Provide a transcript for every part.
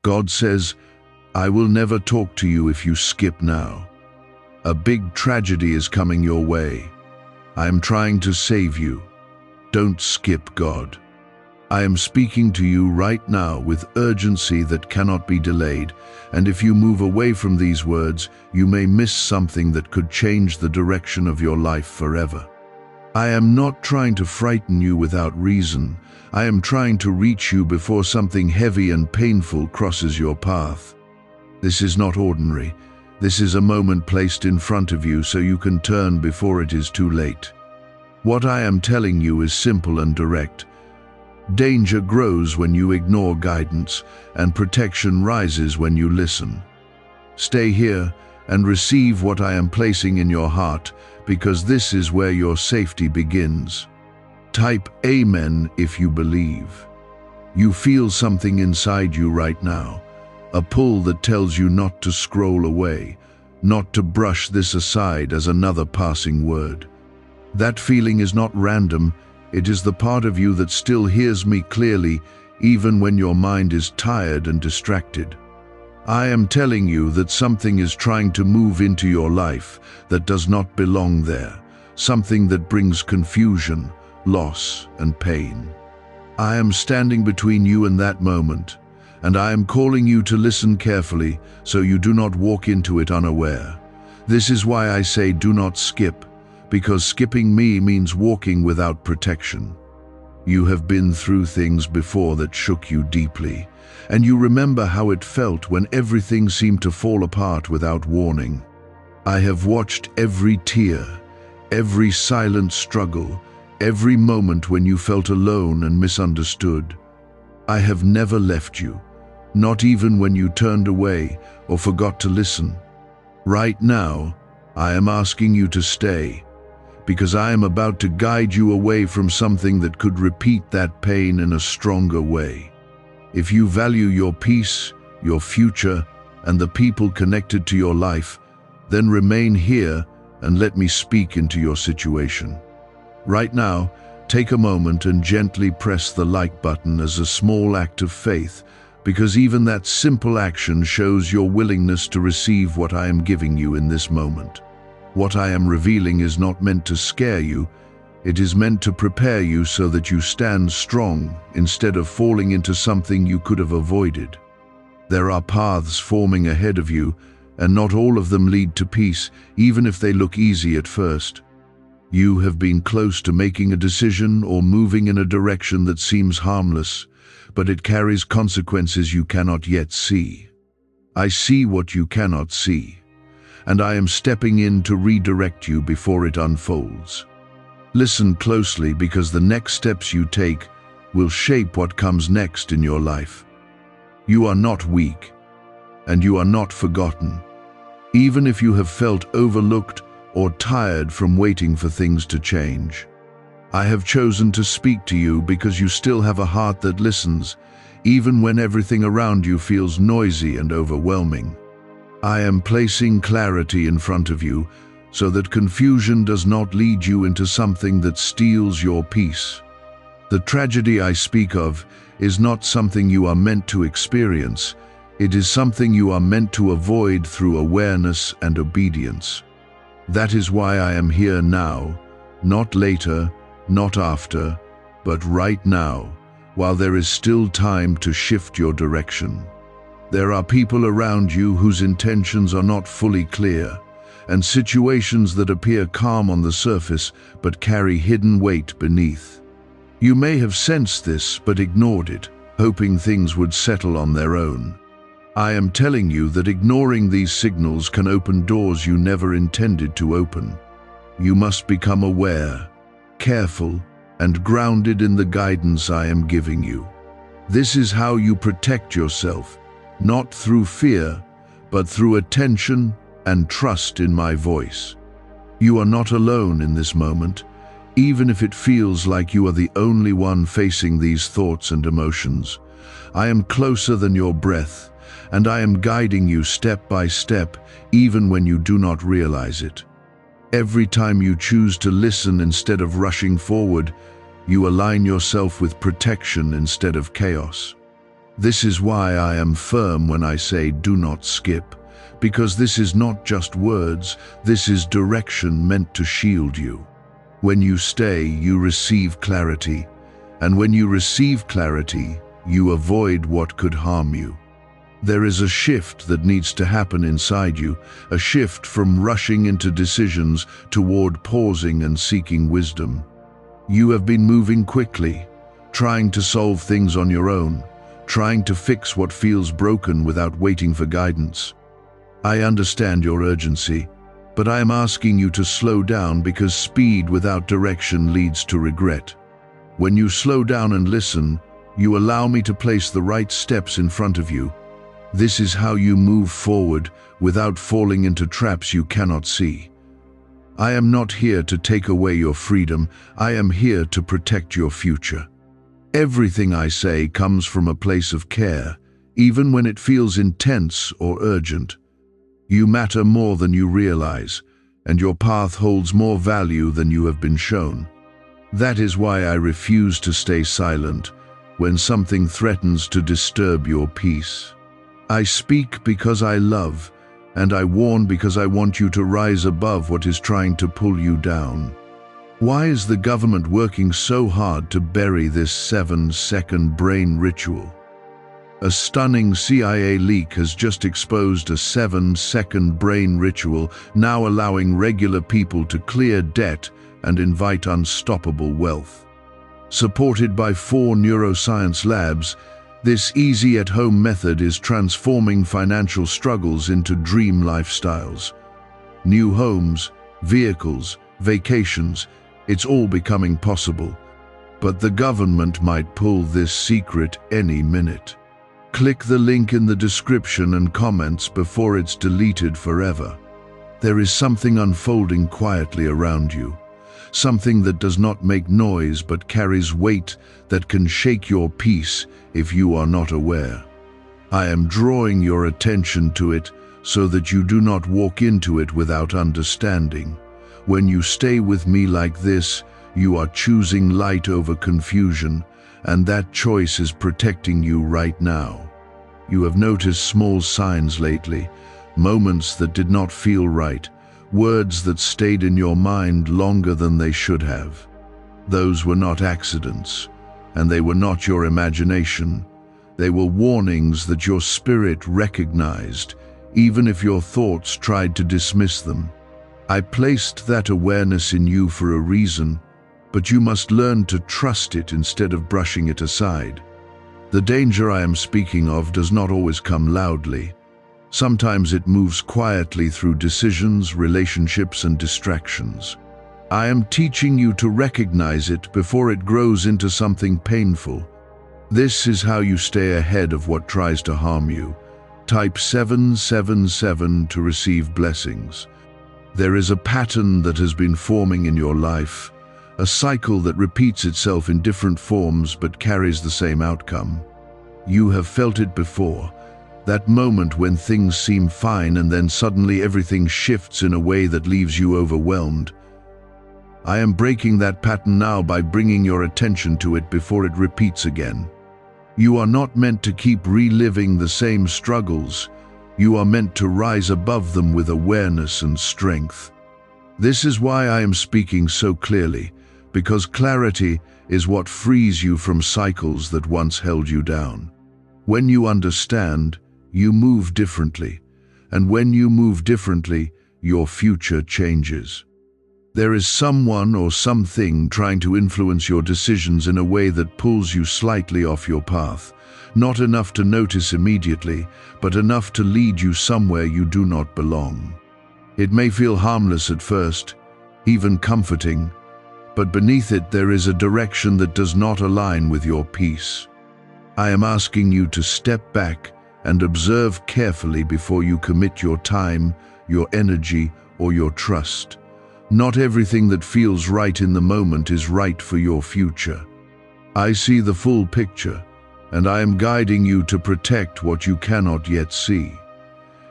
God says, I will never talk to you if you skip now. A big tragedy is coming your way. I am trying to save you. Don't skip God. I am speaking to you right now with urgency that cannot be delayed, and if you move away from these words, you may miss something that could change the direction of your life forever. I am not trying to frighten you without reason. I am trying to reach you before something heavy and painful crosses your path. This is not ordinary. This is a moment placed in front of you so you can turn before it is too late. What I am telling you is simple and direct. Danger grows when you ignore guidance, and protection rises when you listen. Stay here and receive what I am placing in your heart, because this is where your safety begins. Type Amen if you believe. You feel something inside you right now, a pull that tells you not to scroll away, not to brush this aside as another passing word. That feeling is not random. It is the part of you that still hears me clearly, even when your mind is tired and distracted. I am telling you that something is trying to move into your life that does not belong there, something that brings confusion, loss, and pain. I am standing between you and that moment, and I am calling you to listen carefully so you do not walk into it unaware. This is why I say do not skip, because skipping me means walking without protection. You have been through things before that shook you deeply, and you remember how it felt when everything seemed to fall apart without warning. I have watched every tear, every silent struggle, every moment when you felt alone and misunderstood. I have never left you, not even when you turned away or forgot to listen. Right now, I am asking you to stay, because I am about to guide you away from something that could repeat that pain in a stronger way. If you value your peace, your future, and the people connected to your life, then remain here and let me speak into your situation. Right now, take a moment and gently press the like button as a small act of faith, because even that simple action shows your willingness to receive what I am giving you in this moment. What I am revealing is not meant to scare you, it is meant to prepare you so that you stand strong instead of falling into something you could have avoided. There are paths forming ahead of you, and not all of them lead to peace, even if they look easy at first. You have been close to making a decision or moving in a direction that seems harmless, but it carries consequences you cannot yet see. I see what you cannot see, and I am stepping in to redirect you before it unfolds. Listen closely, because the next steps you take will shape what comes next in your life. You are not weak, and you are not forgotten, even if you have felt overlooked or tired from waiting for things to change. I have chosen to speak to you because you still have a heart that listens, even when everything around you feels noisy and overwhelming. I am placing clarity in front of you so that confusion does not lead you into something that steals your peace. The tragedy I speak of is not something you are meant to experience. It is something you are meant to avoid through awareness and obedience. That is why I am here now, not later, not after, but right now, while there is still time to shift your direction. There are people around you whose intentions are not fully clear, and situations that appear calm on the surface but carry hidden weight beneath. You may have sensed this but ignored it, hoping things would settle on their own. I am telling you that ignoring these signals can open doors you never intended to open. You must become aware, careful, and grounded in the guidance I am giving you. This is how you protect yourself, not through fear, but through attention and trust in my voice. You are not alone in this moment, even if it feels like you are the only one facing these thoughts and emotions. I am closer than your breath, and I am guiding you step by step, even when you do not realize it. Every time you choose to listen instead of rushing forward, you align yourself with protection instead of chaos. This is why I am firm when I say do not skip, because this is not just words, this is direction meant to shield you. When you stay, you receive clarity, and when you receive clarity, you avoid what could harm you. There is a shift that needs to happen inside you, a shift from rushing into decisions toward pausing and seeking wisdom. You have been moving quickly, trying to solve things on your own, trying to fix what feels broken without waiting for guidance. I understand your urgency, but I am asking you to slow down because speed without direction leads to regret. When you slow down and listen, you allow me to place the right steps in front of you. This is how you move forward without falling into traps you cannot see. I am not here to take away your freedom. I am here to protect your future. Everything I say comes from a place of care, even when it feels intense or urgent. You matter more than you realize, and your path holds more value than you have been shown. That is why I refuse to stay silent when something threatens to disturb your peace. I speak because I love, and I warn because I want you to rise above what is trying to pull you down. Why is the government working so hard to bury this 7-second brain ritual? A stunning CIA leak has just exposed a 7-second brain ritual, now allowing regular people to clear debt and invite unstoppable wealth. Supported by 4 neuroscience labs, this easy at-home method is transforming financial struggles into dream lifestyles. New homes, vehicles, vacations, it's all becoming possible. But the government might pull this secret any minute. Click the link in the description and comments before it's deleted forever. There is something unfolding quietly around you. Something that does not make noise but carries weight that can shake your peace if you are not aware. I am drawing your attention to it so that you do not walk into it without understanding. When you stay with me like this, you are choosing light over confusion, and that choice is protecting you right now. You have noticed small signs lately, moments that did not feel right, words that stayed in your mind longer than they should have. Those were not accidents, and they were not your imagination. They were warnings that your spirit recognized, even if your thoughts tried to dismiss them. I placed that awareness in you for a reason, but you must learn to trust it instead of brushing it aside. The danger I am speaking of does not always come loudly. Sometimes it moves quietly through decisions, relationships, and distractions. I am teaching you to recognize it before it grows into something painful. This is how you stay ahead of what tries to harm you. Type 777 to receive blessings. There is a pattern that has been forming in your life, a cycle that repeats itself in different forms but carries the same outcome. You have felt it before, that moment when things seem fine and then suddenly everything shifts in a way that leaves you overwhelmed. I am breaking that pattern now by bringing your attention to it before it repeats again. You are not meant to keep reliving the same struggles. You are meant to rise above them with awareness and strength. This is why I am speaking so clearly, because clarity is what frees you from cycles that once held you down. When you understand, you move differently, and when you move differently, your future changes. There is someone or something trying to influence your decisions in a way that pulls you slightly off your path, not enough to notice immediately, but enough to lead you somewhere you do not belong. It may feel harmless at first, even comforting, but beneath it there is a direction that does not align with your peace. I am asking you to step back and observe carefully before you commit your time, your energy, or your trust. Not everything that feels right in the moment is right for your future. I see the full picture, and I am guiding you to protect what you cannot yet see.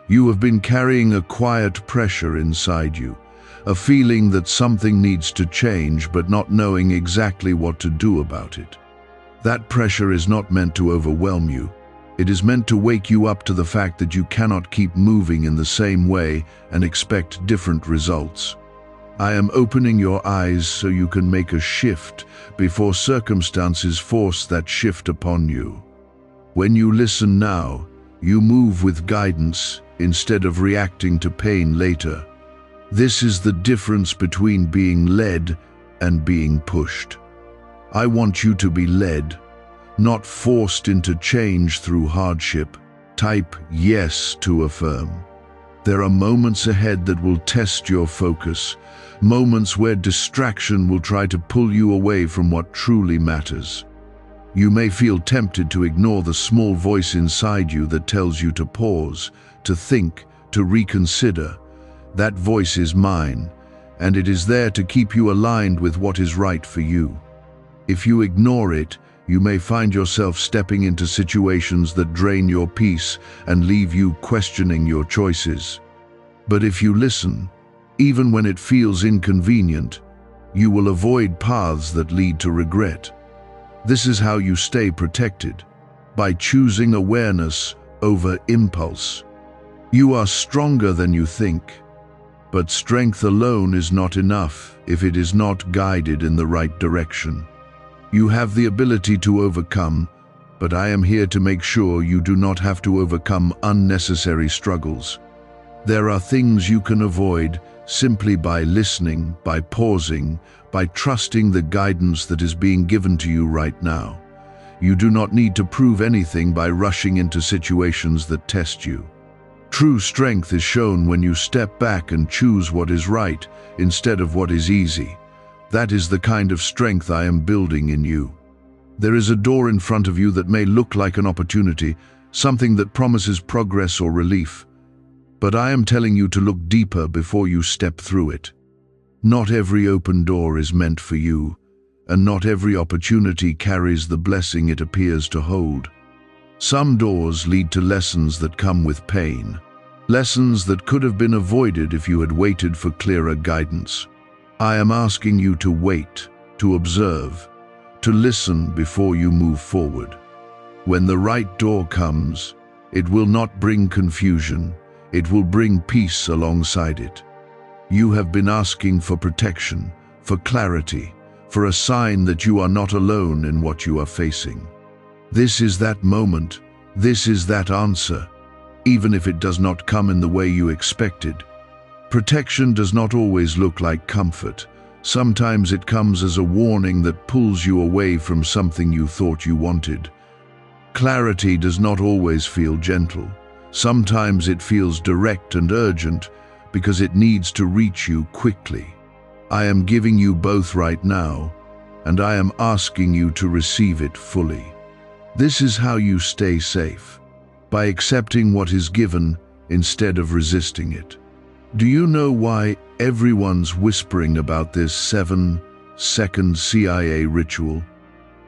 You have been carrying a quiet pressure inside you, a feeling that something needs to change but not knowing exactly what to do about it. That pressure is not meant to overwhelm you. It is meant to wake you up to the fact that you cannot keep moving in the same way and expect different results. I am opening your eyes so you can make a shift before circumstances force that shift upon you. When you listen now, you move with guidance instead of reacting to pain later. This is the difference between being led and being pushed. I want you to be led, not forced into change through hardship. Type yes to affirm. There are moments ahead that will test your focus, moments where distraction will try to pull you away from what truly matters. You may feel tempted to ignore the small voice inside you that tells you to pause, to think, to reconsider. That voice is mine, and it is there to keep you aligned with what is right for you. If you ignore it, you may find yourself stepping into situations that drain your peace and leave you questioning your choices. But if you listen, even when it feels inconvenient, you will avoid paths that lead to regret. This is how you stay protected, by choosing awareness over impulse. You are stronger than you think, but strength alone is not enough if it is not guided in the right direction. You have the ability to overcome, but I am here to make sure you do not have to overcome unnecessary struggles. There are things you can avoid simply by listening, by pausing, by trusting the guidance that is being given to you right now. You do not need to prove anything by rushing into situations that test you. True strength is shown when you step back and choose what is right instead of what is easy. That is the kind of strength I am building in you. There is a door in front of you that may look like an opportunity, something that promises progress or relief. But I am telling you to look deeper before you step through it. Not every open door is meant for you, and not every opportunity carries the blessing it appears to hold. Some doors lead to lessons that come with pain, lessons that could have been avoided if you had waited for clearer guidance. I am asking you to wait, to observe, to listen before you move forward. When the right door comes, it will not bring confusion, it will bring peace alongside it. You have been asking for protection, for clarity, for a sign that you are not alone in what you are facing. This is that moment, this is that answer, even if it does not come in the way you expected. Protection does not always look like comfort. Sometimes it comes as a warning that pulls you away from something you thought you wanted. Clarity does not always feel gentle. Sometimes it feels direct and urgent because it needs to reach you quickly. I am giving you both right now, and I am asking you to receive it fully. This is how you stay safe, by accepting what is given instead of resisting it. Do you know why everyone's whispering about this 7-second CIA ritual?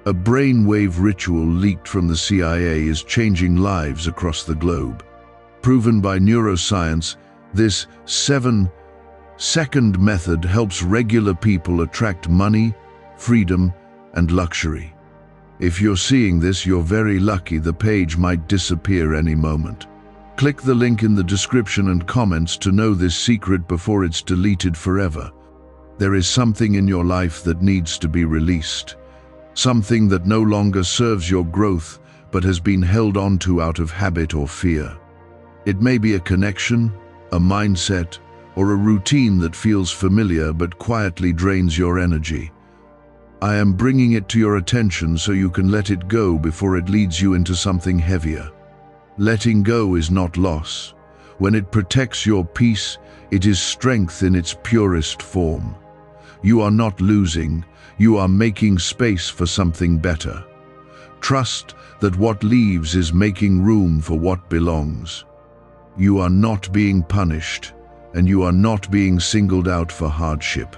A brainwave ritual leaked from the CIA is changing lives across the globe. Proven by neuroscience, this 7-second method helps regular people attract money, freedom, and luxury. If you're seeing this, you're very lucky. The page might disappear any moment. Click the link in the description and comments to know this secret before it's deleted forever. There is something in your life that needs to be released. Something that no longer serves your growth but has been held onto out of habit or fear. It may be a connection, a mindset, or a routine that feels familiar but quietly drains your energy. I am bringing it to your attention so you can let it go before it leads you into something heavier. Letting go is not loss. When it protects your peace, it is strength in its purest form. You are not losing, you are making space for something better. Trust that what leaves is making room for what belongs. You are not being punished, and you are not being singled out for hardship.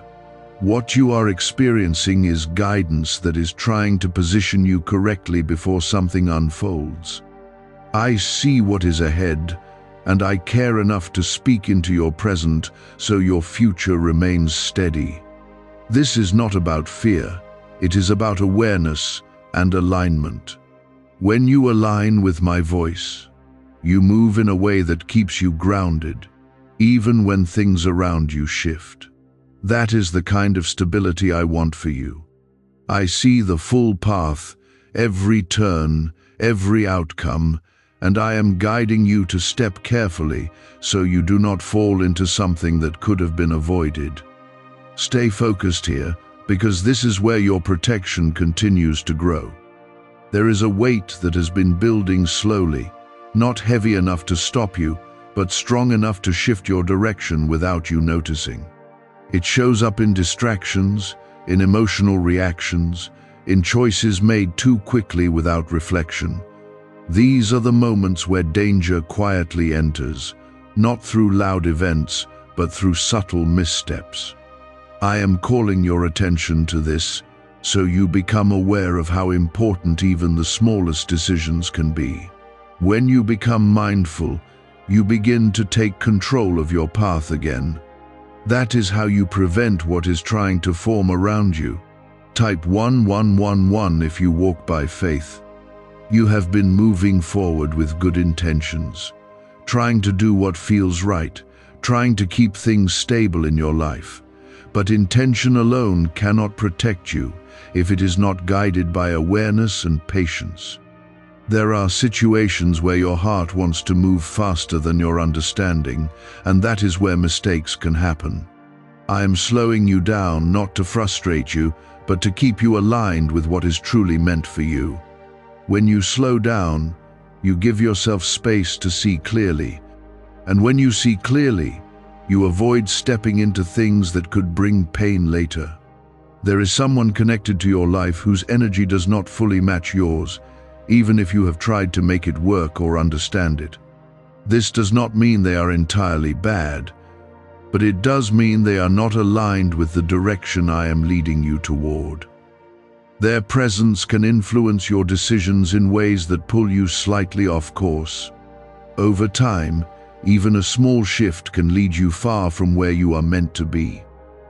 What you are experiencing is guidance that is trying to position you correctly before something unfolds. I see what is ahead, and I care enough to speak into your present so your future remains steady. This is not about fear, it is about awareness and alignment. When you align with my voice, you move in a way that keeps you grounded, even when things around you shift. That is the kind of stability I want for you. I see the full path, every turn, every outcome, and I am guiding you to step carefully so you do not fall into something that could have been avoided. Stay focused here, because this is where your protection continues to grow. There is a weight that has been building slowly, not heavy enough to stop you, but strong enough to shift your direction without you noticing. It shows up in distractions, in emotional reactions, in choices made too quickly without reflection. These are the moments where danger quietly enters, not through loud events, but through subtle missteps. I am calling your attention to this, so you become aware of how important even the smallest decisions can be. When you become mindful, you begin to take control of your path again. That is how you prevent what is trying to form around you. Type 1111 if you walk by faith. You have been moving forward with good intentions, trying to do what feels right, trying to keep things stable in your life. But intention alone cannot protect you if it is not guided by awareness and patience. There are situations where your heart wants to move faster than your understanding, and that is where mistakes can happen. I am slowing you down not to frustrate you, but to keep you aligned with what is truly meant for you. When you slow down, you give yourself space to see clearly. And when you see clearly, you avoid stepping into things that could bring pain later. There is someone connected to your life whose energy does not fully match yours, even if you have tried to make it work or understand it. This does not mean they are entirely bad, but it does mean they are not aligned with the direction I am leading you toward. Their presence can influence your decisions in ways that pull you slightly off course. Over time, even a small shift can lead you far from where you are meant to be.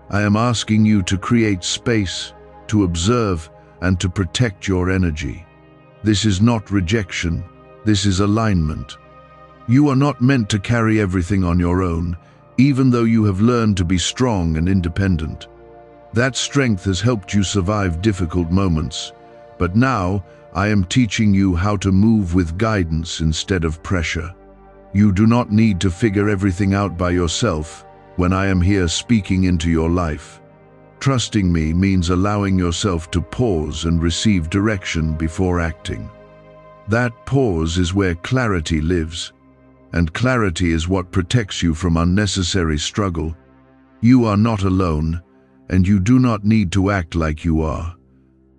I am asking you to create space, to observe, and to protect your energy. This is not rejection, this is alignment. You are not meant to carry everything on your own, even though you have learned to be strong and independent. That strength has helped you survive difficult moments, but now I am teaching you how to move with guidance instead of pressure. You do not need to figure everything out by yourself when I am here speaking into your life. Trusting me means allowing yourself to pause and receive direction before acting. That pause is where clarity lives, and clarity is what protects you from unnecessary struggle. You are not alone, and you do not need to act like you are.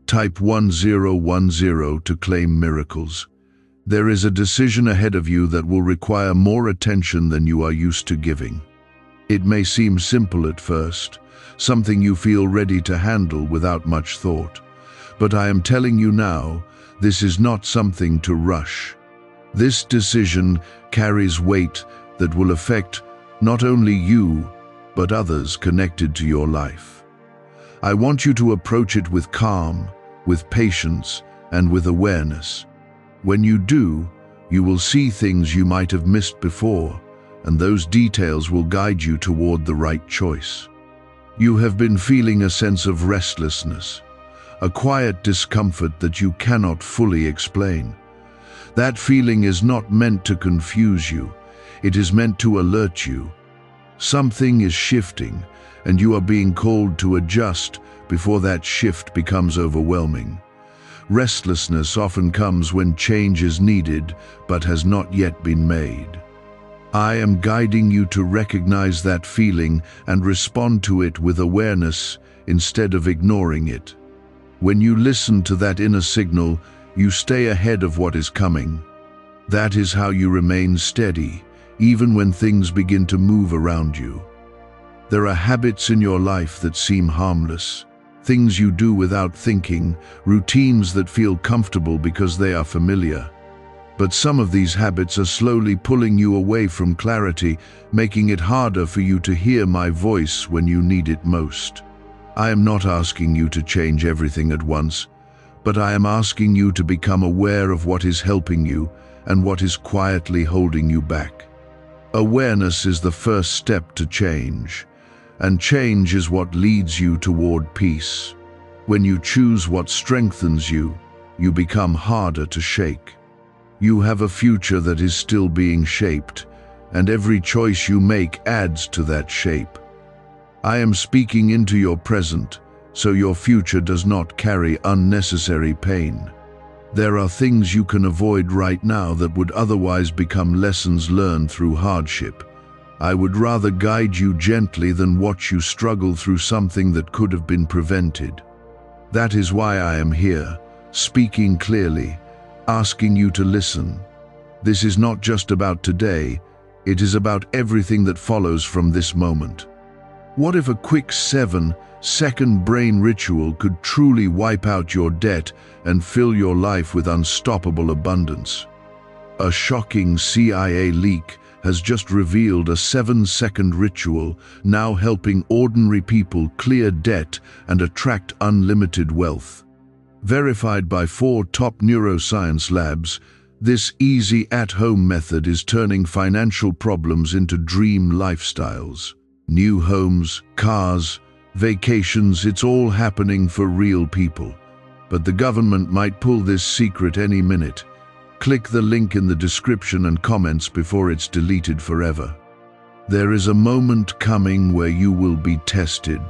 Type 1010 to claim miracles. There is a decision ahead of you that will require more attention than you are used to giving. It may seem simple at first, something you feel ready to handle without much thought. But I am telling you now, this is not something to rush. This decision carries weight that will affect not only you, but others connected to your life. I want you to approach it with calm, with patience, and with awareness. When you do, you will see things you might have missed before, and those details will guide you toward the right choice. You have been feeling a sense of restlessness, a quiet discomfort that you cannot fully explain. That feeling is not meant to confuse you, it is meant to alert you. Something is shifting, and you are being called to adjust before that shift becomes overwhelming. Restlessness often comes when change is needed but has not yet been made. I am guiding you to recognize that feeling and respond to it with awareness instead of ignoring it. When you listen to that inner signal, you stay ahead of what is coming. That is how you remain steady, even when things begin to move around you. There are habits in your life that seem harmless, things you do without thinking, routines that feel comfortable because they are familiar. But some of these habits are slowly pulling you away from clarity, making it harder for you to hear my voice when you need it most. I am not asking you to change everything at once, but I am asking you to become aware of what is helping you and what is quietly holding you back. Awareness is the first step to change, and change is what leads you toward peace. When you choose what strengthens you, you become harder to shake. You have a future that is still being shaped, and every choice you make adds to that shape. I am speaking into your present, so your future does not carry unnecessary pain. There are things you can avoid right now that would otherwise become lessons learned through hardship. I would rather guide you gently than watch you struggle through something that could have been prevented. That is why I am here, speaking clearly, asking you to listen. This is not just about today, it is about everything that follows from this moment. What if a quick 7-second brain ritual could truly wipe out your debt and fill your life with unstoppable abundance? A shocking CIA leak has just revealed a 7-second ritual now helping ordinary people clear debt and attract unlimited wealth. Verified by 4 top neuroscience labs, this easy at-home method is turning financial problems into dream lifestyles. New homes, cars, vacations, it's all happening for real people. But the government might pull this secret any minute. Click the link in the description and comments before it's deleted forever. There is a moment coming where you will be tested,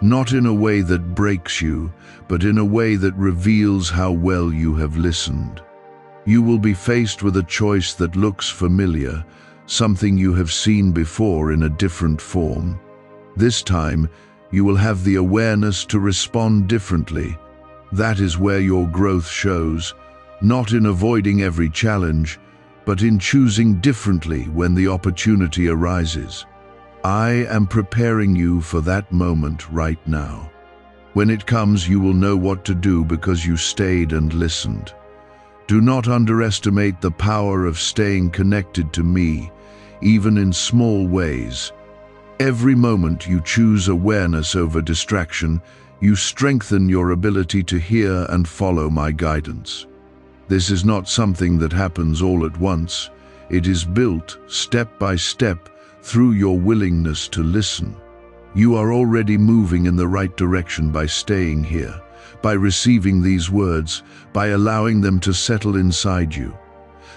not in a way that breaks you, but in a way that reveals how well you have listened. You will be faced with a choice that looks familiar, something you have seen before in a different form. This time, you will have the awareness to respond differently. That is where your growth shows, not in avoiding every challenge, but in choosing differently when the opportunity arises. I am preparing you for that moment right now. When it comes, you will know what to do because you stayed and listened. Do not underestimate the power of staying connected to me, even in small ways. Every moment you choose awareness over distraction, you strengthen your ability to hear and follow my guidance. This is not something that happens all at once. It is built step by step through your willingness to listen. You are already moving in the right direction by staying here, by receiving these words, by allowing them to settle inside you.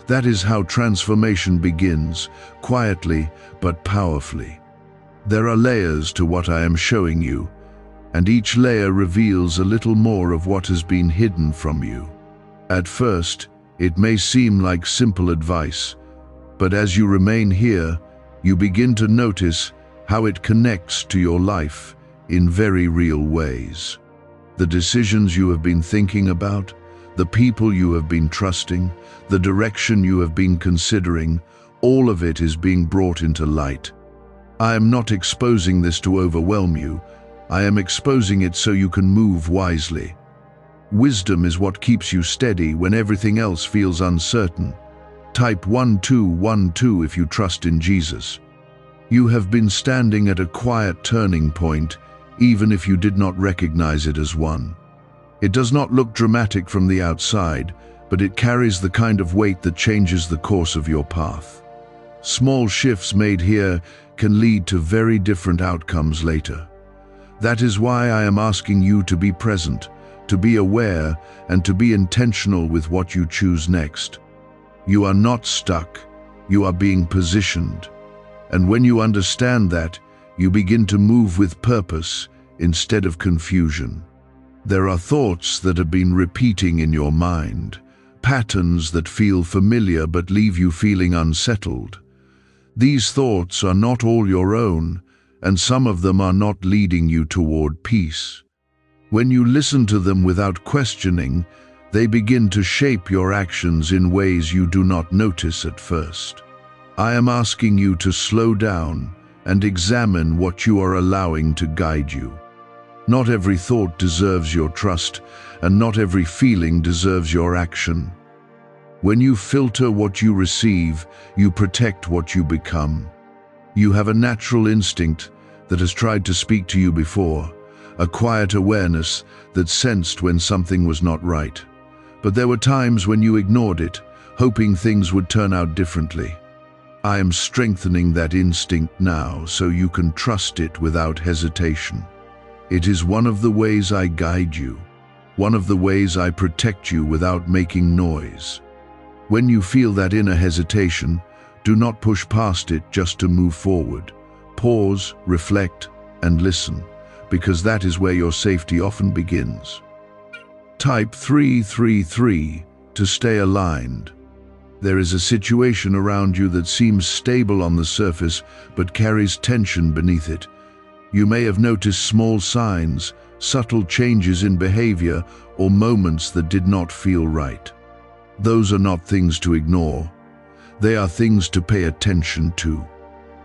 That is how transformation begins, quietly but powerfully. There are layers to what I am showing you, and each layer reveals a little more of what has been hidden from you. At first, it may seem like simple advice, but as you remain here, you begin to notice how it connects to your life in very real ways. The decisions you have been thinking about, the people you have been trusting, the direction you have been considering, all of it is being brought into light. I am not exposing this to overwhelm you. I am exposing it so you can move wisely. Wisdom is what keeps you steady when everything else feels uncertain. Type 1212 if you trust in Jesus. You have been standing at a quiet turning point, even if you did not recognize it as one. It does not look dramatic from the outside, but it carries the kind of weight that changes the course of your path. Small shifts made here can lead to very different outcomes later. That is why I am asking you to be present, to be aware, and to be intentional with what you choose next. You are not stuck, you are being positioned. And when you understand that, you begin to move with purpose instead of confusion. There are thoughts that have been repeating in your mind, patterns that feel familiar but leave you feeling unsettled. These thoughts are not all your own, and some of them are not leading you toward peace. When you listen to them without questioning, they begin to shape your actions in ways you do not notice at first. I am asking you to slow down and examine what you are allowing to guide you. Not every thought deserves your trust, and not every feeling deserves your action. When you filter what you receive, you protect what you become. You have a natural instinct that has tried to speak to you before, a quiet awareness that sensed when something was not right. But there were times when you ignored it, hoping things would turn out differently. I am strengthening that instinct now so you can trust it without hesitation. It is one of the ways I guide you, one of the ways I protect you without making noise. When you feel that inner hesitation, do not push past it just to move forward. Pause, reflect, and listen, because that is where your safety often begins. Type 333 to stay aligned. There is a situation around you that seems stable on the surface but carries tension beneath it. You may have noticed small signs, subtle changes in behavior, or moments that did not feel right. Those are not things to ignore. They are things to pay attention to.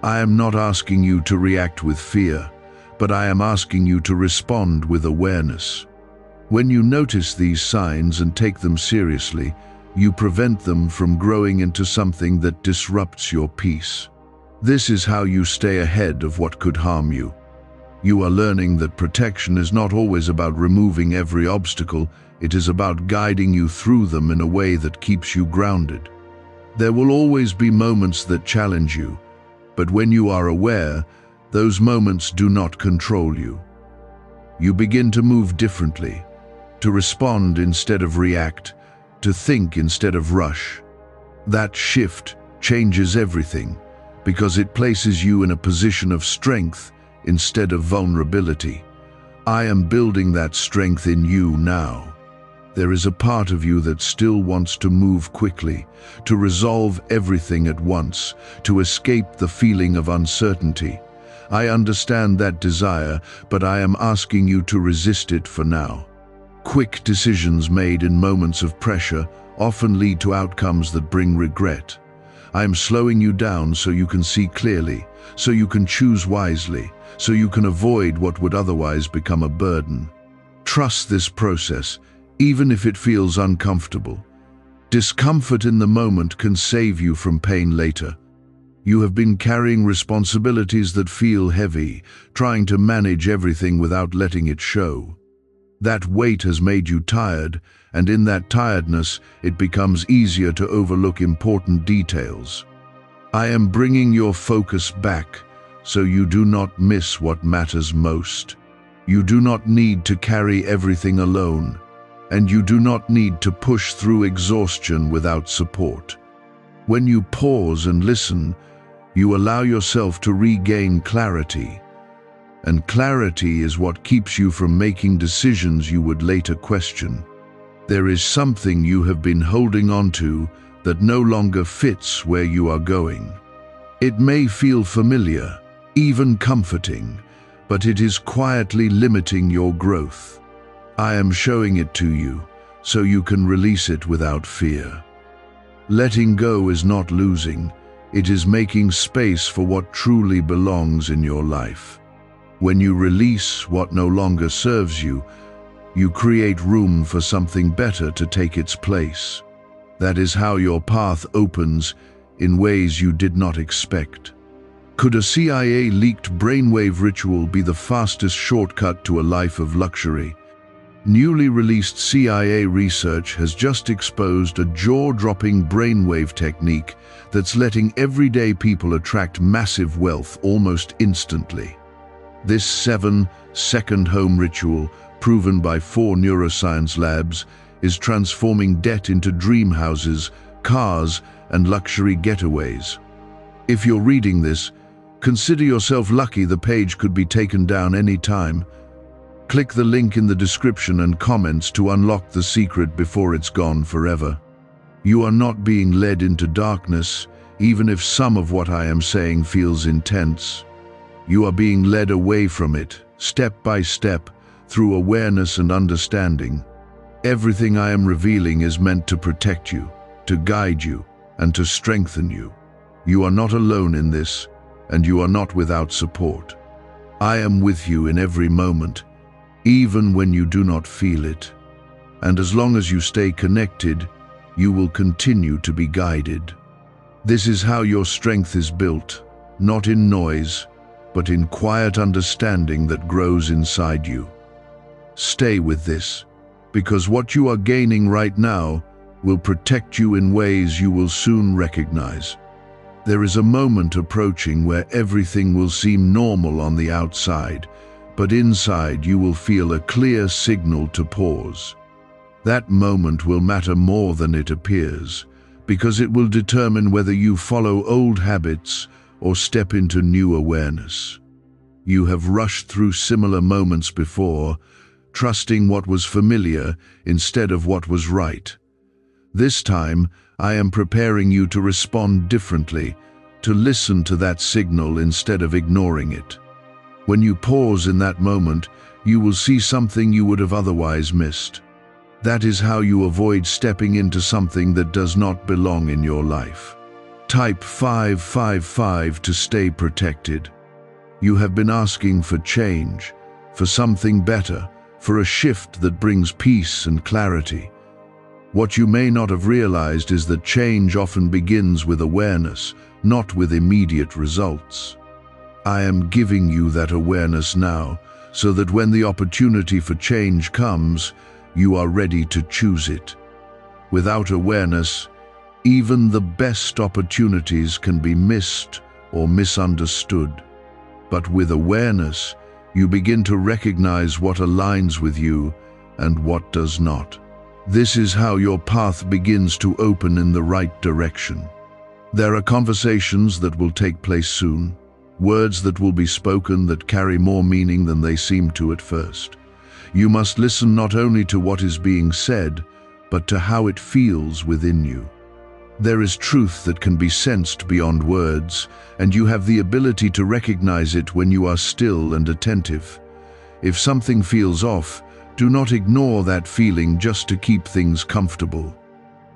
I am not asking you to react with fear, but I am asking you to respond with awareness. When you notice these signs and take them seriously, you prevent them from growing into something that disrupts your peace. This is how you stay ahead of what could harm you. You are learning that protection is not always about removing every obstacle, it is about guiding you through them in a way that keeps you grounded. There will always be moments that challenge you, but when you are aware, those moments do not control you. You begin to move differently, to respond instead of react, to think instead of rush. That shift changes everything, because it places you in a position of strength instead of vulnerability. I am building that strength in you now. There is a part of you that still wants to move quickly, to resolve everything at once, to escape the feeling of uncertainty. I understand that desire, but I am asking you to resist it for now. Quick decisions made in moments of pressure often lead to outcomes that bring regret. I am slowing you down so you can see clearly, so you can choose wisely, so you can avoid what would otherwise become a burden. Trust this process, even if it feels uncomfortable. Discomfort in the moment can save you from pain later. You have been carrying responsibilities that feel heavy, trying to manage everything without letting it show. That weight has made you tired, and in that tiredness, it becomes easier to overlook important details. I am bringing your focus back, so you do not miss what matters most. You do not need to carry everything alone, and you do not need to push through exhaustion without support. When you pause and listen, you allow yourself to regain clarity. And clarity is what keeps you from making decisions you would later question. There is something you have been holding on to that no longer fits where you are going. It may feel familiar, even comforting, but it is quietly limiting your growth. I am showing it to you, so you can release it without fear. Letting go is not losing, it is making space for what truly belongs in your life. When you release what no longer serves you, you create room for something better to take its place. That is how your path opens in ways you did not expect. Could a CIA-leaked brainwave ritual be the fastest shortcut to a life of luxury? Newly released CIA research has just exposed a jaw-dropping brainwave technique that's letting everyday people attract massive wealth almost instantly. This 7-second home ritual, proven by 4 neuroscience labs, is transforming debt into dream houses, cars, and luxury getaways. If you're reading this, consider yourself lucky. The page could be taken down any time. Click the link in the description and comments to unlock the secret before it's gone forever. You are not being led into darkness, even if some of what I am saying feels intense. You are being led away from it, step by step, through awareness and understanding. Everything I am revealing is meant to protect you, to guide you, and to strengthen you. You are not alone in this, and you are not without support. I am with you in every moment, even when you do not feel it. And as long as you stay connected, you will continue to be guided. This is how your strength is built, not in noise, but in quiet understanding that grows inside you. Stay with this, because what you are gaining right now will protect you in ways you will soon recognize. There is a moment approaching where everything will seem normal on the outside, but inside you will feel a clear signal to pause. That moment will matter more than it appears, because it will determine whether you follow old habits or step into new awareness. You have rushed through similar moments before, trusting what was familiar instead of what was right. This time, I am preparing you to respond differently, to listen to that signal instead of ignoring it. When you pause in that moment, you will see something you would have otherwise missed. That is how you avoid stepping into something that does not belong in your life. Type 555 to stay protected. You have been asking for change, for something better, for a shift that brings peace and clarity. What you may not have realized is that change often begins with awareness, not with immediate results. I am giving you that awareness now, so that when the opportunity for change comes, you are ready to choose it. Without awareness, even the best opportunities can be missed or misunderstood. But with awareness, you begin to recognize what aligns with you and what does not. This is how your path begins to open in the right direction. There are conversations that will take place soon, words that will be spoken that carry more meaning than they seem to at first. You must listen not only to what is being said, but to how it feels within you. There is truth that can be sensed beyond words, and you have the ability to recognize it when you are still and attentive. If something feels off, do not ignore that feeling just to keep things comfortable.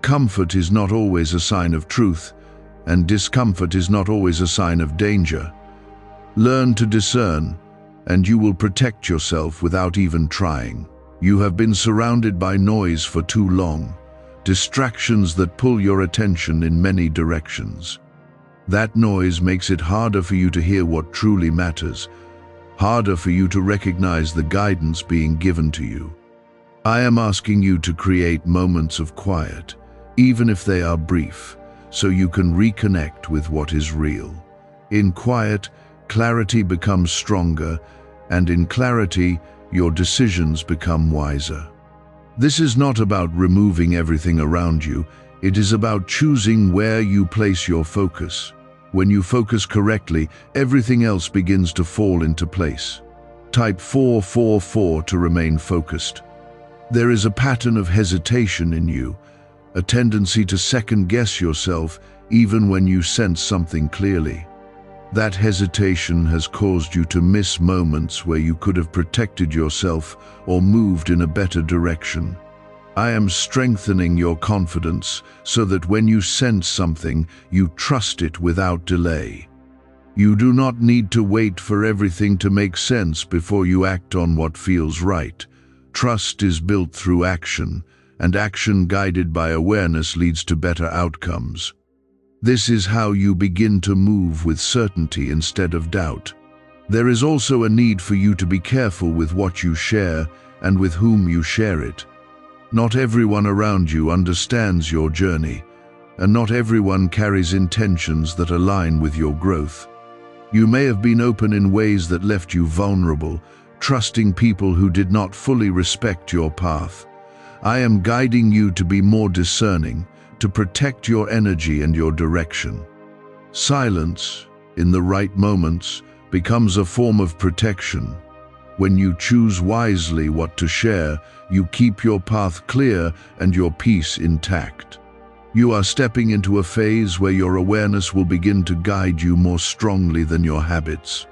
Comfort is not always a sign of truth, and discomfort is not always a sign of danger. Learn to discern, and you will protect yourself without even trying. You have been surrounded by noise for too long, distractions that pull your attention in many directions. That noise makes it harder for you to hear what truly matters, harder for you to recognize the guidance being given to you. I am asking you to create moments of quiet, even if they are brief, so you can reconnect with what is real. In quiet, clarity becomes stronger, and in clarity, your decisions become wiser. This is not about removing everything around you, it is about choosing where you place your focus. When you focus correctly, everything else begins to fall into place. Type 444 to remain focused. There is a pattern of hesitation in you, a tendency to second-guess yourself even when you sense something clearly. That hesitation has caused you to miss moments where you could have protected yourself or moved in a better direction. I am strengthening your confidence so that when you sense something, you trust it without delay. You do not need to wait for everything to make sense before you act on what feels right. Trust is built through action, and action guided by awareness leads to better outcomes. This is how you begin to move with certainty instead of doubt. There is also a need for you to be careful with what you share and with whom you share it. Not everyone around you understands your journey, and not everyone carries intentions that align with your growth. You may have been open in ways that left you vulnerable, trusting people who did not fully respect your path. I am guiding you to be more discerning, to protect your energy and your direction. Silence, in the right moments, becomes a form of protection. When you choose wisely what to share, you keep your path clear and your peace intact. You are stepping into a phase where your awareness will begin to guide you more strongly than your habits.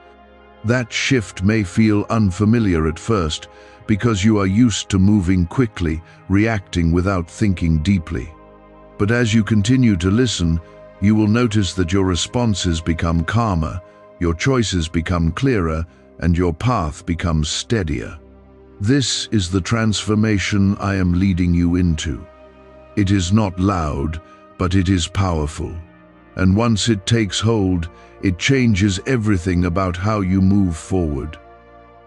That shift may feel unfamiliar at first because you are used to moving quickly, reacting without thinking deeply. But as you continue to listen, you will notice that your responses become calmer, your choices become clearer, and your path becomes steadier. This is the transformation I am leading you into. It is not loud, but it is powerful. And once it takes hold, it changes everything about how you move forward.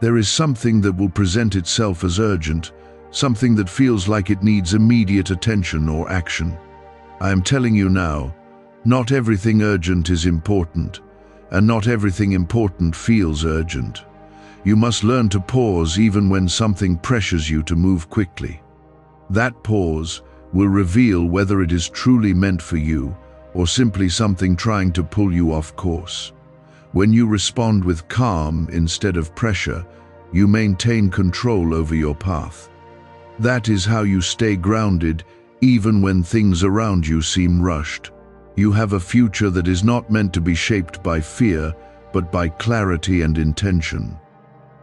There is something that will present itself as urgent, something that feels like it needs immediate attention or action. I am telling you now, not everything urgent is important, and not everything important feels urgent. You must learn to pause even when something pressures you to move quickly. That pause will reveal whether it is truly meant for you or simply something trying to pull you off course. When you respond with calm instead of pressure, you maintain control over your path. That is how you stay grounded even when things around you seem rushed. You have a future that is not meant to be shaped by fear, but by clarity and intention.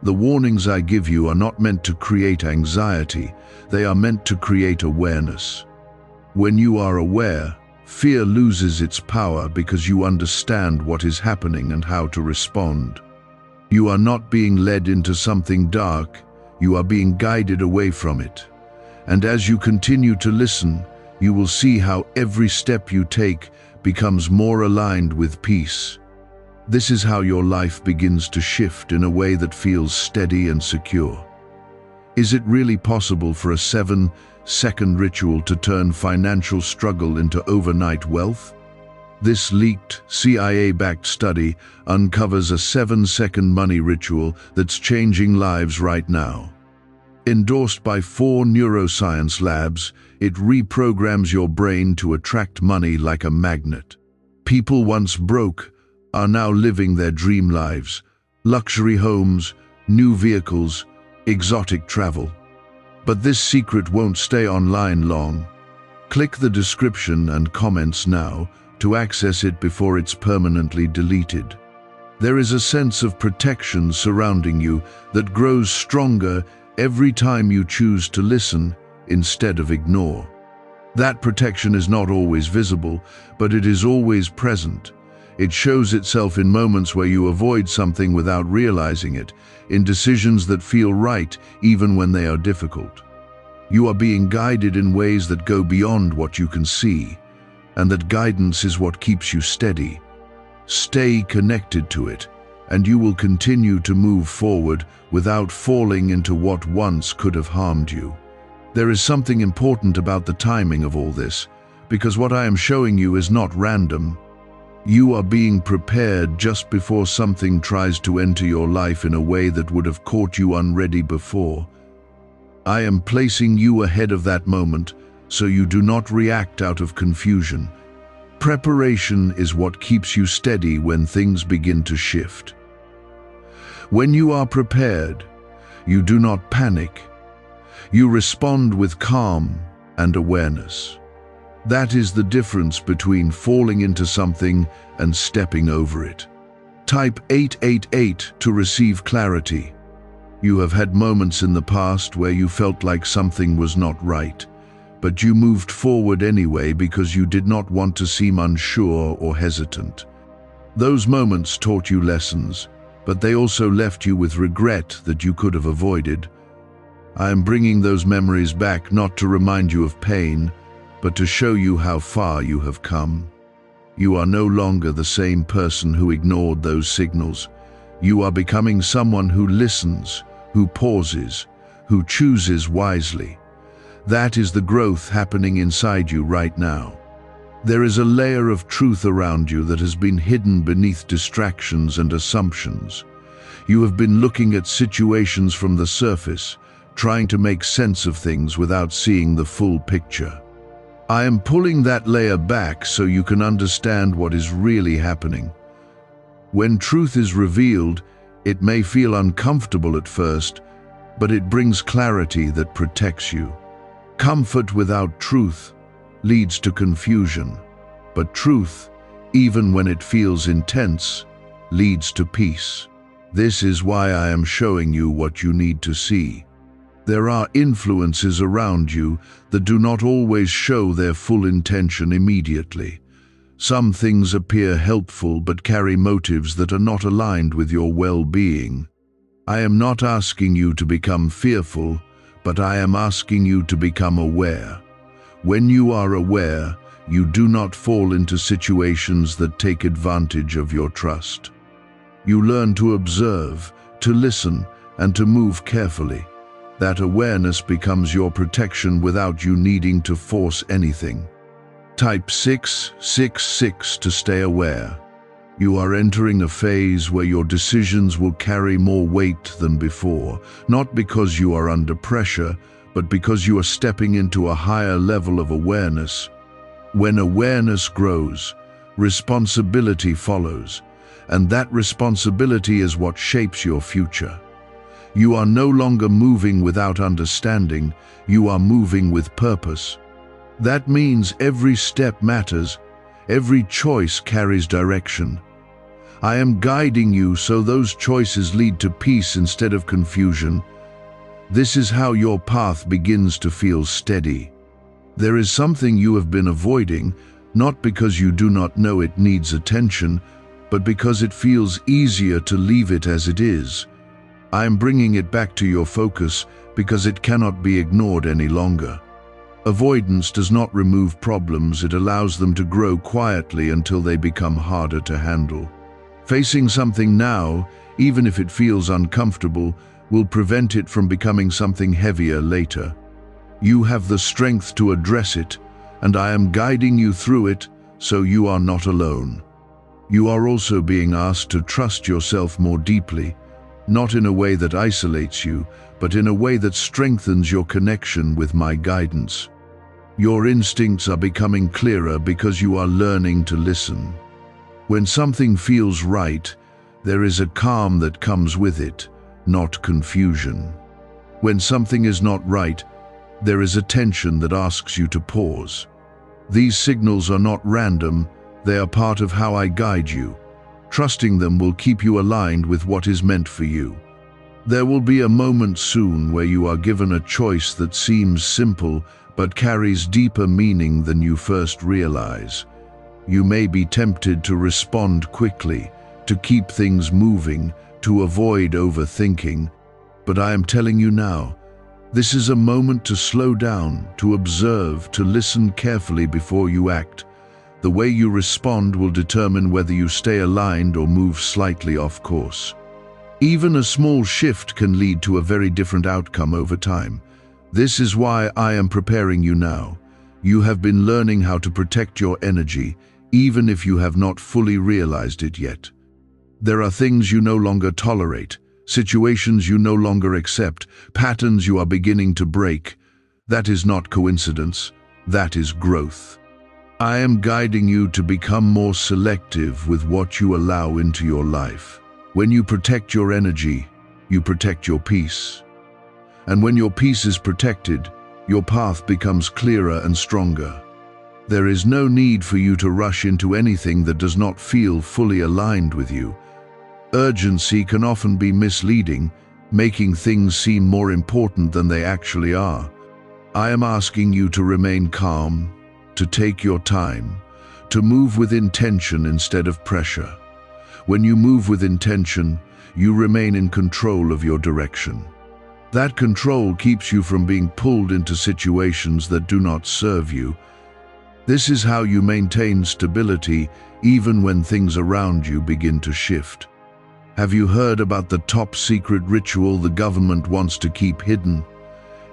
The warnings I give you are not meant to create anxiety, they are meant to create awareness. When you are aware, fear loses its power because you understand what is happening and how to respond. You are not being led into something dark, you are being guided away from it. And as you continue to listen, you will see how every step you take becomes more aligned with peace. This is how your life begins to shift in a way that feels steady and secure. Is it really possible for a 7-second ritual to turn financial struggle into overnight wealth? This leaked, CIA-backed study uncovers a 7-second money ritual that's changing lives right now. Endorsed by 4 neuroscience labs, it reprograms your brain to attract money like a magnet. People once broke are now living their dream lives: luxury homes, new vehicles, exotic travel. But this secret won't stay online long. Click the description and comments now to access it before it's permanently deleted. There is a sense of protection surrounding you that grows stronger every time you choose to listen instead of ignore. That protection is not always visible, but it is always present. It shows itself in moments where you avoid something without realizing it, in decisions that feel right even when they are difficult. You are being guided in ways that go beyond what you can see, and that guidance is what keeps you steady. Stay connected to it, and you will continue to move forward without falling into what once could have harmed you. There is something important about the timing of all this, because what I am showing you is not random. You are being prepared just before something tries to enter your life in a way that would have caught you unready before. I am placing you ahead of that moment so you do not react out of confusion. Preparation is what keeps you steady when things begin to shift. When you are prepared, you do not panic. You respond with calm and awareness. That is the difference between falling into something and stepping over it. Type 888 to receive clarity. You have had moments in the past where you felt like something was not right, but you moved forward anyway because you did not want to seem unsure or hesitant. Those moments taught you lessons, but they also left you with regret that you could have avoided. I am bringing those memories back not to remind you of pain, but to show you how far you have come. You are no longer the same person who ignored those signals. You are becoming someone who listens, who pauses, who chooses wisely. That is the growth happening inside you right now. There is a layer of truth around you that has been hidden beneath distractions and assumptions. You have been looking at situations from the surface, trying to make sense of things without seeing the full picture. I am pulling that layer back so you can understand what is really happening. When truth is revealed, it may feel uncomfortable at first, but it brings clarity that protects you. Comfort without truth leads to confusion, but truth, even when it feels intense, leads to peace. This is why I am showing you what you need to see. There are influences around you that do not always show their full intention immediately. Some things appear helpful but carry motives that are not aligned with your well-being. I am not asking you to become fearful, but I am asking you to become aware. When you are aware, you do not fall into situations that take advantage of your trust. You learn to observe, to listen, and to move carefully. That awareness becomes your protection without you needing to force anything. Type 666 to stay aware. You are entering a phase where your decisions will carry more weight than before, not because you are under pressure, but because you are stepping into a higher level of awareness. When awareness grows, responsibility follows, and that responsibility is what shapes your future. You are no longer moving without understanding, you are moving with purpose. That means every step matters, every choice carries direction. I am guiding you so those choices lead to peace instead of confusion. This is how your path begins to feel steady. There is something you have been avoiding, not because you do not know it needs attention, but because it feels easier to leave it as it is. I am bringing it back to your focus because it cannot be ignored any longer. Avoidance does not remove problems, it allows them to grow quietly until they become harder to handle. Facing something now, even if it feels uncomfortable, will prevent it from becoming something heavier later. You have the strength to address it, and I am guiding you through it, so you are not alone. You are also being asked to trust yourself more deeply, not in a way that isolates you, but in a way that strengthens your connection with my guidance. Your instincts are becoming clearer because you are learning to listen. When something feels right, there is a calm that comes with it, not confusion. When something is not right, there is a tension that asks you to pause. These signals are not random, they are part of how I guide you. Trusting them will keep you aligned with what is meant for you. There will be a moment soon where you are given a choice that seems simple but carries deeper meaning than you first realize. You may be tempted to respond quickly, to keep things moving, to avoid overthinking. But I am telling you now, this is a moment to slow down, to observe, to listen carefully before you act. The way you respond will determine whether you stay aligned or move slightly off course. Even a small shift can lead to a very different outcome over time. This is why I am preparing you now. You have been learning how to protect your energy, even if you have not fully realized it yet. There are things you no longer tolerate, situations you no longer accept, patterns you are beginning to break. That is not coincidence, that is growth. I am guiding you to become more selective with what you allow into your life. When you protect your energy, you protect your peace. And when your peace is protected, your path becomes clearer and stronger. There is no need for you to rush into anything that does not feel fully aligned with you. Urgency can often be misleading, making things seem more important than they actually are. I am asking you to remain calm, to take your time, to move with intention instead of pressure. When you move with intention, you remain in control of your direction. That control keeps you from being pulled into situations that do not serve you. This is how you maintain stability even when things around you begin to shift. Have you heard about the top secret ritual the government wants to keep hidden?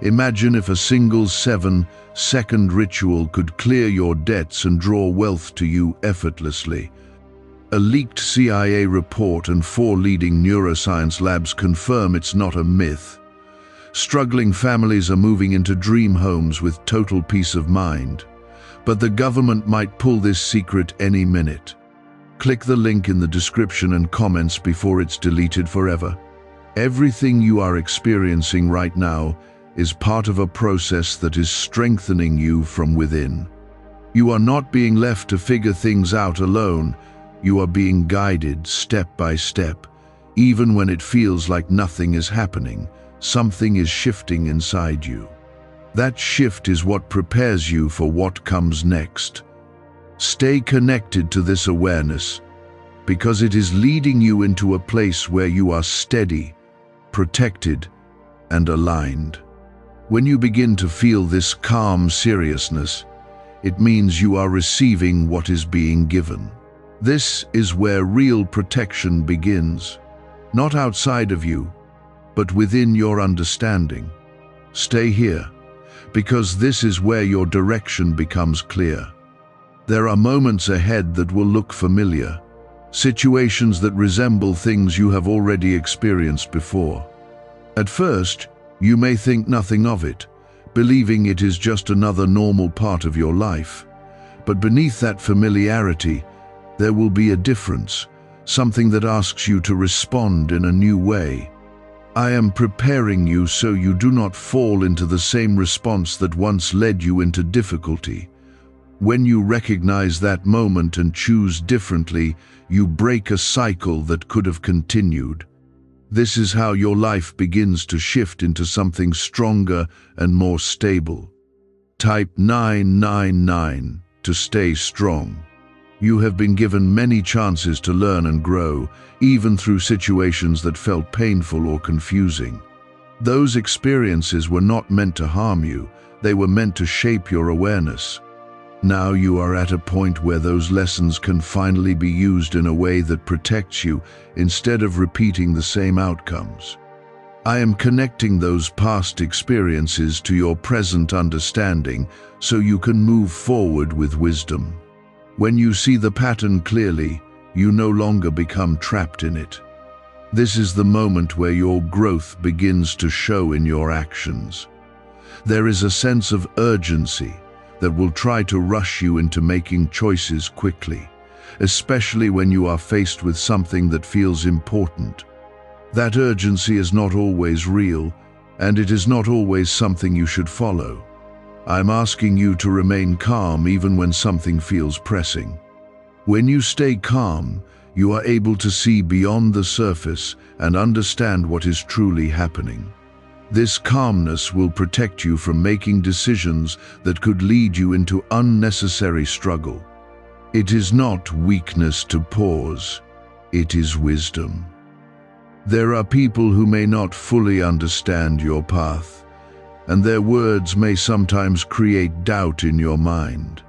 Imagine if a single 7-second ritual could clear your debts and draw wealth to you effortlessly. A leaked CIA report and 4 leading neuroscience labs confirm it's not a myth. Struggling families are moving into dream homes with total peace of mind. But the government might pull this secret any minute. Click the link in the description and comments before it's deleted forever. Everything you are experiencing right now is part of a process that is strengthening you from within. You are not being left to figure things out alone. You are being guided step by step. Even when it feels like nothing is happening, something is shifting inside you. That shift is what prepares you for what comes next. Stay connected to this awareness, because it is leading you into a place where you are steady, protected, and aligned. When you begin to feel this calm seriousness, it means you are receiving what is being given. This is where real protection begins, not outside of you, but within your understanding. Stay here, because this is where your direction becomes clear. There are moments ahead that will look familiar, situations that resemble things you have already experienced before. At first, you may think nothing of it, believing it is just another normal part of your life. But beneath that familiarity, there will be a difference, something that asks you to respond in a new way. I am preparing you so you do not fall into the same response that once led you into difficulty. When you recognize that moment and choose differently, you break a cycle that could have continued. This is how your life begins to shift into something stronger and more stable. Type 999 to stay strong. You have been given many chances to learn and grow, even through situations that felt painful or confusing. Those experiences were not meant to harm you, they were meant to shape your awareness. Now you are at a point where those lessons can finally be used in a way that protects you instead of repeating the same outcomes. I am connecting those past experiences to your present understanding so you can move forward with wisdom. When you see the pattern clearly, you no longer become trapped in it. This is the moment where your growth begins to show in your actions. There is a sense of urgency that will try to rush you into making choices quickly, especially when you are faced with something that feels important. That urgency is not always real, and it is not always something you should follow. I'm asking you to remain calm even when something feels pressing. When you stay calm, you are able to see beyond the surface and understand what is truly happening. This calmness will protect you from making decisions that could lead you into unnecessary struggle. It is not weakness to pause, it is wisdom. There are people who may not fully understand your path, and their words may sometimes create doubt in your mind.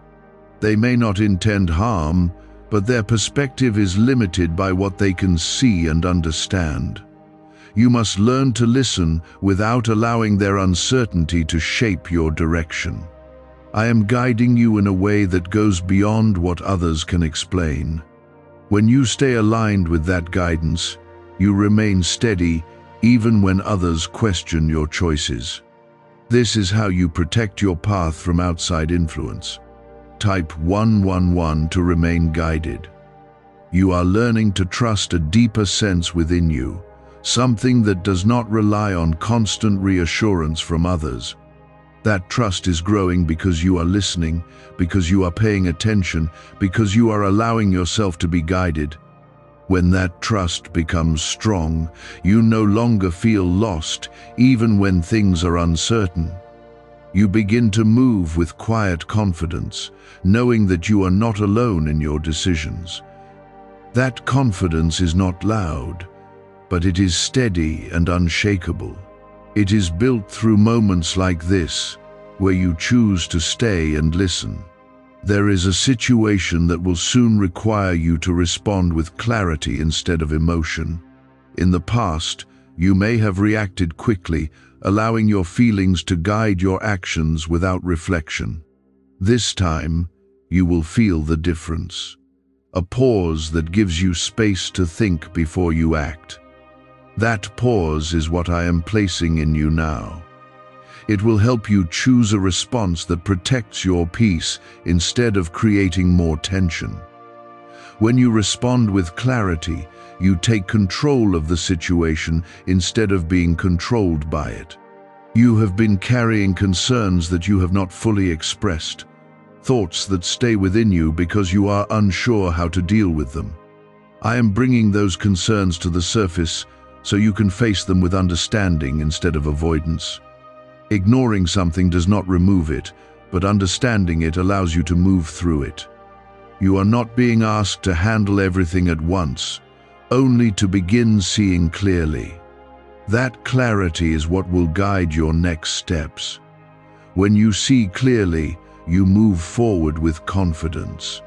They may not intend harm, but their perspective is limited by what they can see and understand. You must learn to listen without allowing their uncertainty to shape your direction. I am guiding you in a way that goes beyond what others can explain. When you stay aligned with that guidance, you remain steady even when others question your choices. This is how you protect your path from outside influence. Type 111 to remain guided. You are learning to trust a deeper sense within you, something that does not rely on constant reassurance from others. That trust is growing because you are listening, because you are paying attention, because you are allowing yourself to be guided. When that trust becomes strong, you no longer feel lost, even when things are uncertain. You begin to move with quiet confidence, knowing that you are not alone in your decisions. That confidence is not loud, but it is steady and unshakable. It is built through moments like this, where you choose to stay and listen. There is a situation that will soon require you to respond with clarity instead of emotion. In the past, you may have reacted quickly, allowing your feelings to guide your actions without reflection. This time, you will feel the difference. A pause that gives you space to think before you act. That pause is what I am placing in you now. It will help you choose a response that protects your peace instead of creating more tension. When you respond with clarity, you take control of the situation instead of being controlled by it. You have been carrying concerns that you have not fully expressed, thoughts that stay within you because you are unsure how to deal with them. I am bringing those concerns to the surface so you can face them with understanding instead of avoidance. Ignoring something does not remove it, but understanding it allows you to move through it. You are not being asked to handle everything at once, only to begin seeing clearly. That clarity is what will guide your next steps. When you see clearly, you move forward with confidence.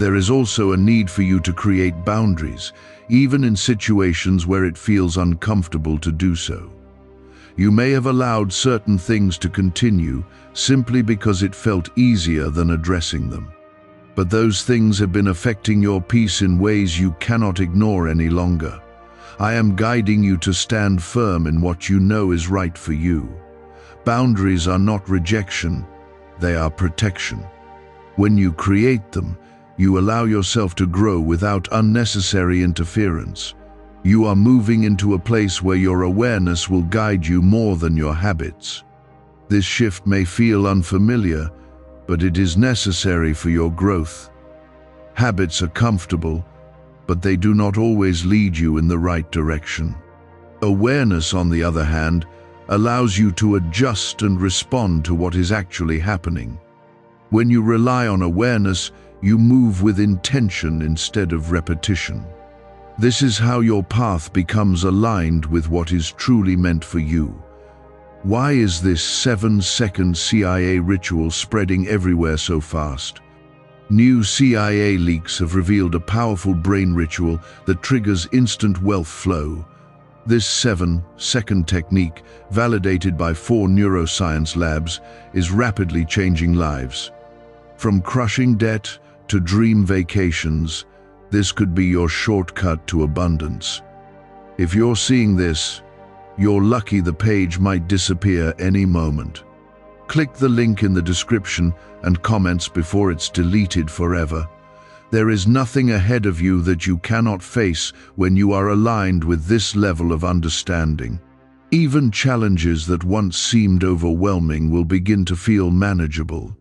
There is also a need for you to create boundaries, even in situations where it feels uncomfortable to do so. You may have allowed certain things to continue simply because it felt easier than addressing them. But those things have been affecting your peace in ways you cannot ignore any longer. I am guiding you to stand firm in what you know is right for you. Boundaries are not rejection, they are protection. When you create them, you allow yourself to grow without unnecessary interference. You are moving into a place where your awareness will guide you more than your habits. This shift may feel unfamiliar, but it is necessary for your growth. Habits are comfortable, but they do not always lead you in the right direction. Awareness, on the other hand, allows you to adjust and respond to what is actually happening. When you rely on awareness, you move with intention instead of repetition. This is how your path becomes aligned with what is truly meant for you. Why is this 7-second CIA ritual spreading everywhere so fast? New CIA leaks have revealed a powerful brain ritual that triggers instant wealth flow. This 7-second technique, validated by 4 neuroscience labs, is rapidly changing lives. From crushing debt to dream vacations, this could be your shortcut to abundance. If you're seeing this, you're lucky. The page might disappear any moment. Click the link in the description and comments before it's deleted forever. There is nothing ahead of you that you cannot face when you are aligned with this level of understanding. Even challenges that once seemed overwhelming will begin to feel manageable.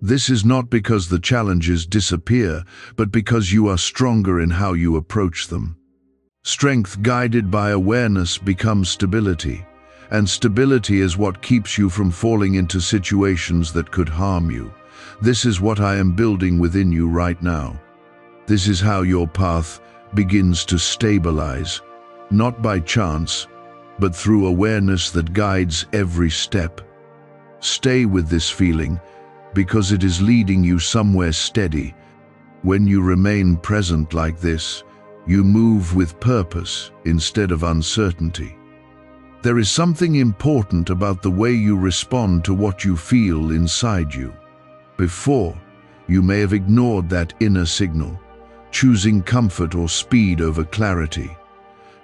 This is not because the challenges disappear, but because you are stronger in how you approach them. Strength guided by awareness becomes stability, and stability is what keeps you from falling into situations that could harm you. This is what I am building within you right now. This is how your path begins to stabilize, not by chance, but through awareness that guides every step. Stay with this feeling, because it is leading you somewhere steady. When you remain present like this, you move with purpose instead of uncertainty. There is something important about the way you respond to what you feel inside you. Before, you may have ignored that inner signal, choosing comfort or speed over clarity.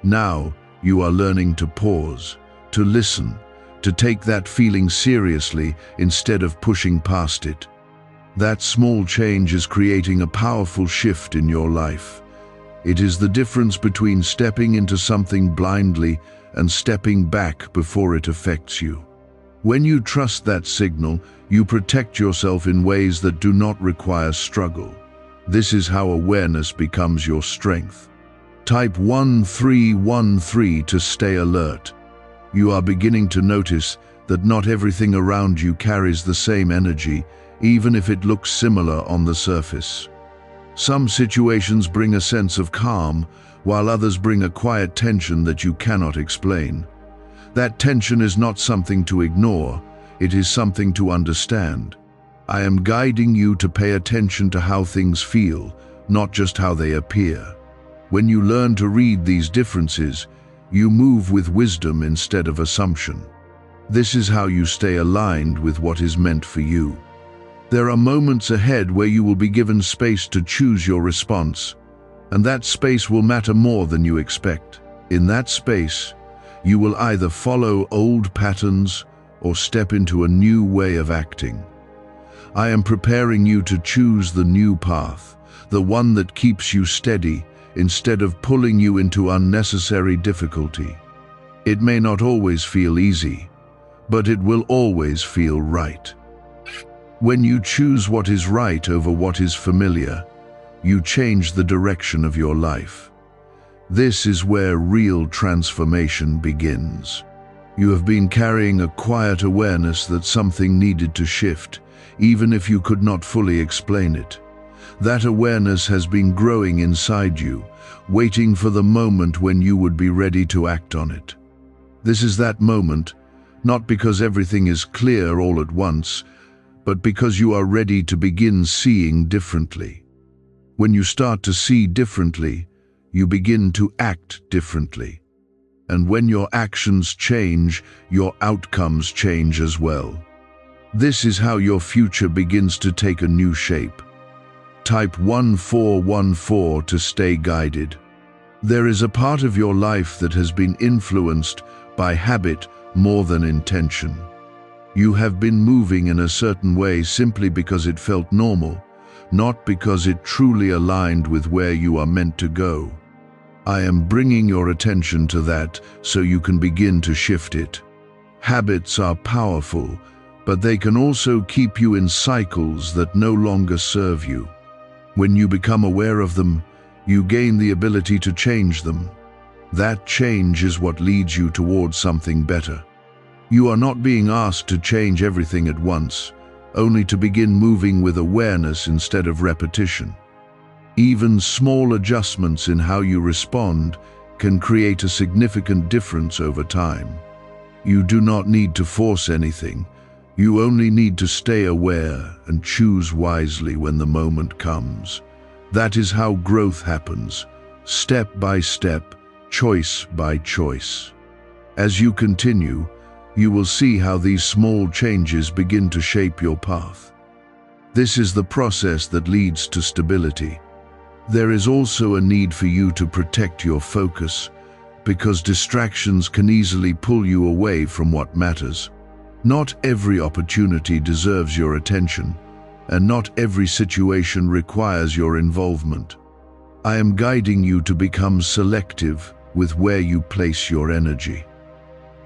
Now, you are learning to pause, to listen, to take that feeling seriously instead of pushing past it. That small change is creating a powerful shift in your life. It is the difference between stepping into something blindly and stepping back before it affects you. When you trust that signal, you protect yourself in ways that do not require struggle. This is how awareness becomes your strength. Type 1313 to stay alert. You are beginning to notice that not everything around you carries the same energy, even if it looks similar on the surface. Some situations bring a sense of calm, while others bring a quiet tension that you cannot explain. That tension is not something to ignore, it is something to understand. I am guiding you to pay attention to how things feel, not just how they appear. When you learn to read these differences, you move with wisdom instead of assumption. This is how you stay aligned with what is meant for you. There are moments ahead where you will be given space to choose your response, and that space will matter more than you expect. In that space, you will either follow old patterns or step into a new way of acting. I am preparing you to choose the new path, the one that keeps you steady instead of pulling you into unnecessary difficulty. It may not always feel easy, but it will always feel right. When you choose what is right over what is familiar, you change the direction of your life. This is where real transformation begins. You have been carrying a quiet awareness that something needed to shift, even if you could not fully explain it. That awareness has been growing inside you, waiting for the moment when you would be ready to act on it. This is that moment, not because everything is clear all at once, but because you are ready to begin seeing differently. When you start to see differently, you begin to act differently. And when your actions change, your outcomes change as well. This is how your future begins to take a new shape. Type 1414 to stay guided. There is a part of your life that has been influenced by habit more than intention. You have been moving in a certain way simply because it felt normal, not because it truly aligned with where you are meant to go. I am bringing your attention to that so you can begin to shift it. Habits are powerful, but they can also keep you in cycles that no longer serve you. When you become aware of them, you gain the ability to change them. That change is what leads you towards something better. You are not being asked to change everything at once, only to begin moving with awareness instead of repetition. Even small adjustments in how you respond can create a significant difference over time. You do not need to force anything. You only need to stay aware and choose wisely when the moment comes. That is how growth happens, step by step, choice by choice. As you continue, you will see how these small changes begin to shape your path. This is the process that leads to stability. There is also a need for you to protect your focus, because distractions can easily pull you away from what matters. Not every opportunity deserves your attention, and not every situation requires your involvement. I am guiding you to become selective with where you place your energy.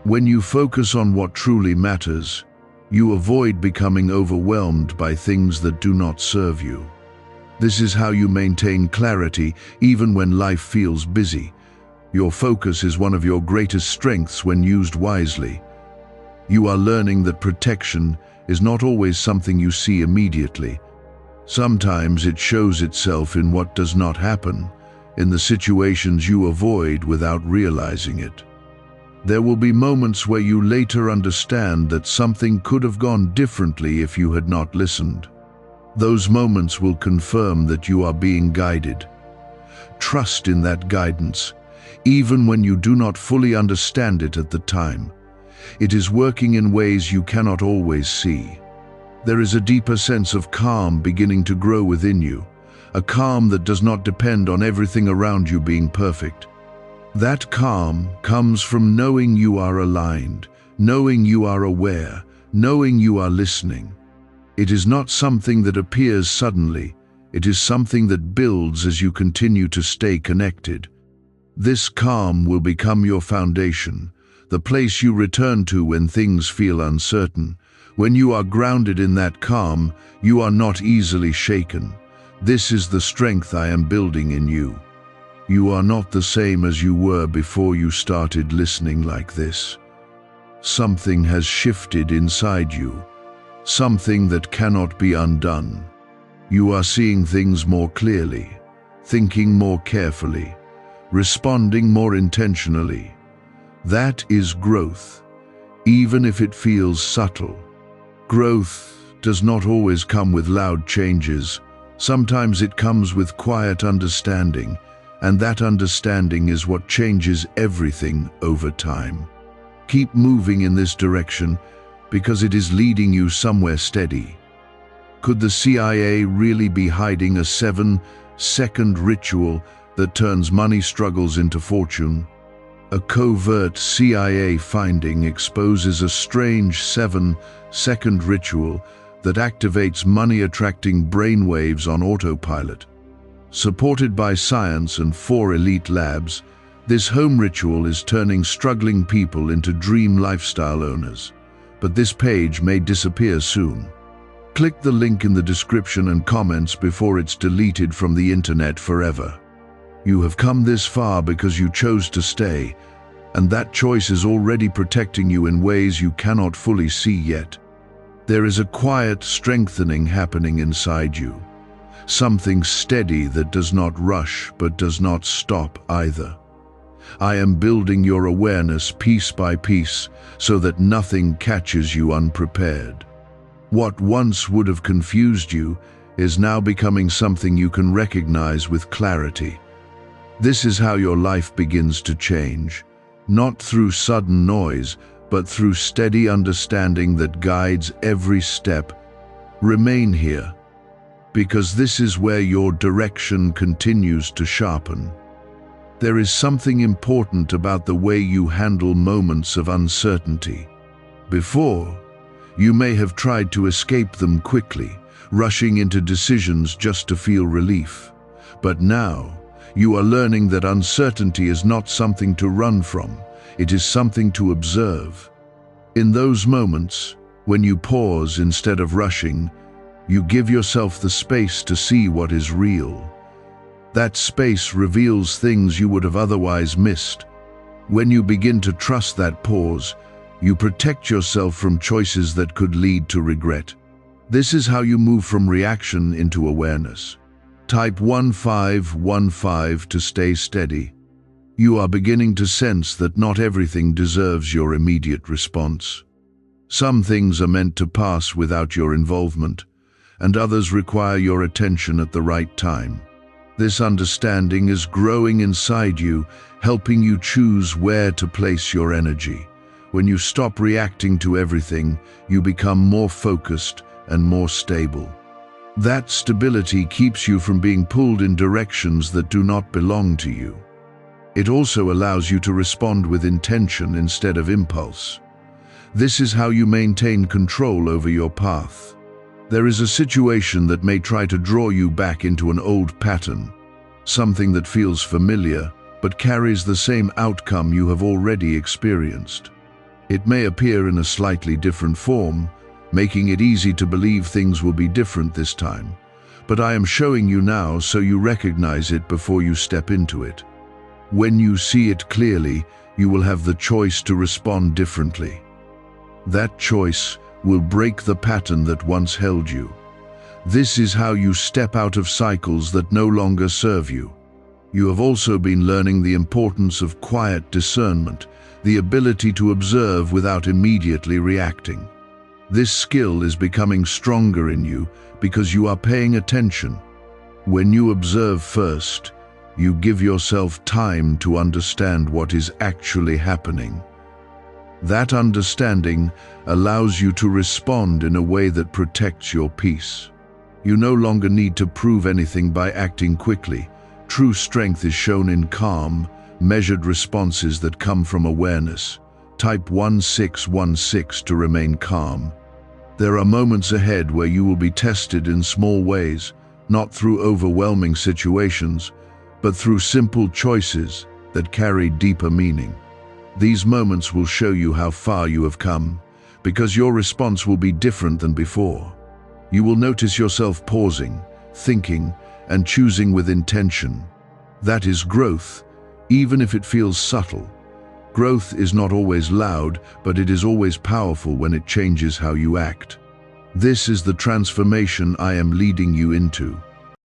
When you focus on what truly matters, you avoid becoming overwhelmed by things that do not serve you. This is how you maintain clarity even when life feels busy. Your focus is one of your greatest strengths when used wisely. You are learning that protection is not always something you see immediately. Sometimes it shows itself in what does not happen, in the situations you avoid without realizing it. There will be moments where you later understand that something could have gone differently if you had not listened. Those moments will confirm that you are being guided. Trust in that guidance, even when you do not fully understand it at the time. It is working in ways you cannot always see. There is a deeper sense of calm beginning to grow within you, a calm that does not depend on everything around you being perfect. That calm comes from knowing you are aligned, knowing you are aware, knowing you are listening. It is not something that appears suddenly. It is something that builds as you continue to stay connected. This calm will become your foundation, the place you return to when things feel uncertain. When you are grounded in that calm, you are not easily shaken. This is the strength I am building in you. You are not the same as you were before you started listening like this. Something has shifted inside you, something that cannot be undone. You are seeing things more clearly, thinking more carefully, responding more intentionally. That is growth, even if it feels subtle. Growth does not always come with loud changes. Sometimes it comes with quiet understanding, and that understanding is what changes everything over time. Keep moving in this direction because it is leading you somewhere steady. Could the CIA really be hiding a 7-second ritual that turns money struggles into fortune? A covert CIA finding exposes a strange 7-second ritual that activates money-attracting brainwaves on autopilot. Supported by science and 4 elite labs, this home ritual is turning struggling people into dream lifestyle owners. But this page may disappear soon. Click the link in the description and comments before it's deleted from the internet forever. You have come this far because you chose to stay, and that choice is already protecting you in ways you cannot fully see yet. There is a quiet strengthening happening inside you, something steady that does not rush but does not stop either. I am building your awareness piece by piece so that nothing catches you unprepared. What once would have confused you is now becoming something you can recognize with clarity. This is how your life begins to change, not through sudden noise, but through steady understanding that guides every step. Remain here, because this is where your direction continues to sharpen. There is something important about the way you handle moments of uncertainty. Before, you may have tried to escape them quickly, rushing into decisions just to feel relief. But now, you are learning that uncertainty is not something to run from, it is something to observe. In those moments, when you pause instead of rushing, you give yourself the space to see what is real. That space reveals things you would have otherwise missed. When you begin to trust that pause, you protect yourself from choices that could lead to regret. This is how you move from reaction into awareness. Type 1515 to stay steady. You are beginning to sense that not everything deserves your immediate response. Some things are meant to pass without your involvement, and others require your attention at the right time. This understanding is growing inside you, helping you choose where to place your energy. When you stop reacting to everything, you become more focused and more stable. That stability keeps you from being pulled in directions that do not belong to you. It also allows you to respond with intention instead of impulse. This is how you maintain control over your path. There is a situation that may try to draw you back into an old pattern, something that feels familiar but carries the same outcome you have already experienced. It may appear in a slightly different form, making it easy to believe things will be different this time. But I am showing you now so you recognize it before you step into it. When you see it clearly, you will have the choice to respond differently. That choice will break the pattern that once held you. This is how you step out of cycles that no longer serve you. You have also been learning the importance of quiet discernment, the ability to observe without immediately reacting. This skill is becoming stronger in you because you are paying attention. When you observe first, you give yourself time to understand what is actually happening. That understanding allows you to respond in a way that protects your peace. You no longer need to prove anything by acting quickly. True strength is shown in calm, measured responses that come from awareness. Type 1616 to remain calm. There are moments ahead where you will be tested in small ways, not through overwhelming situations, but through simple choices that carry deeper meaning. These moments will show you how far you have come, because your response will be different than before. You will notice yourself pausing, thinking, and choosing with intention. That is growth, even if it feels subtle. Growth is not always loud, but it is always powerful when it changes how you act. This is the transformation I am leading you into.